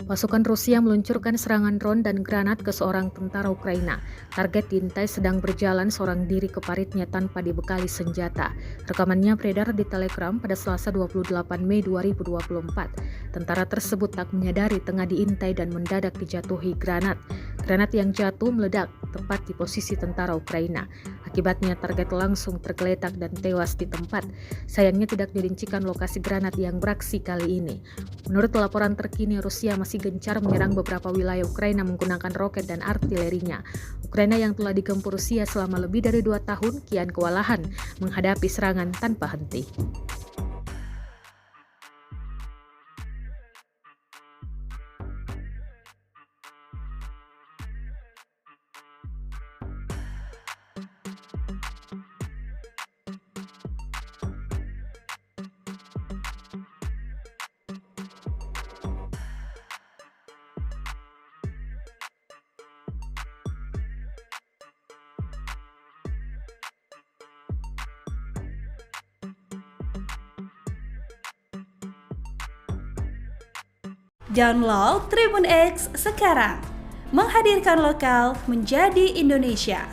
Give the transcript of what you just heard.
Pasukan Rusia meluncurkan serangan drone dan granat ke seorang tentara Ukraina. Target diintai sedang berjalan seorang diri ke paritnya tanpa dibekali senjata. Rekamannya beredar di Telegram pada Selasa 28 Mei 2024. Tentara tersebut tak menyadari tengah diintai dan mendadak dijatuhi granat. Granat yang jatuh meledak tepat di posisi tentara Ukraina. Akibatnya target langsung tergeletak dan tewas di tempat. Sayangnya tidak dirincikan lokasi granat yang beraksi kali ini. Menurut laporan terkini, Rusia masih gencar menyerang beberapa wilayah Ukraina menggunakan roket dan artilerinya. Ukraina yang telah digempur Rusia selama lebih dari 2 tahun kian kewalahan menghadapi serangan tanpa henti. Download Tribun X sekarang, menghadirkan lokal menjadi Indonesia.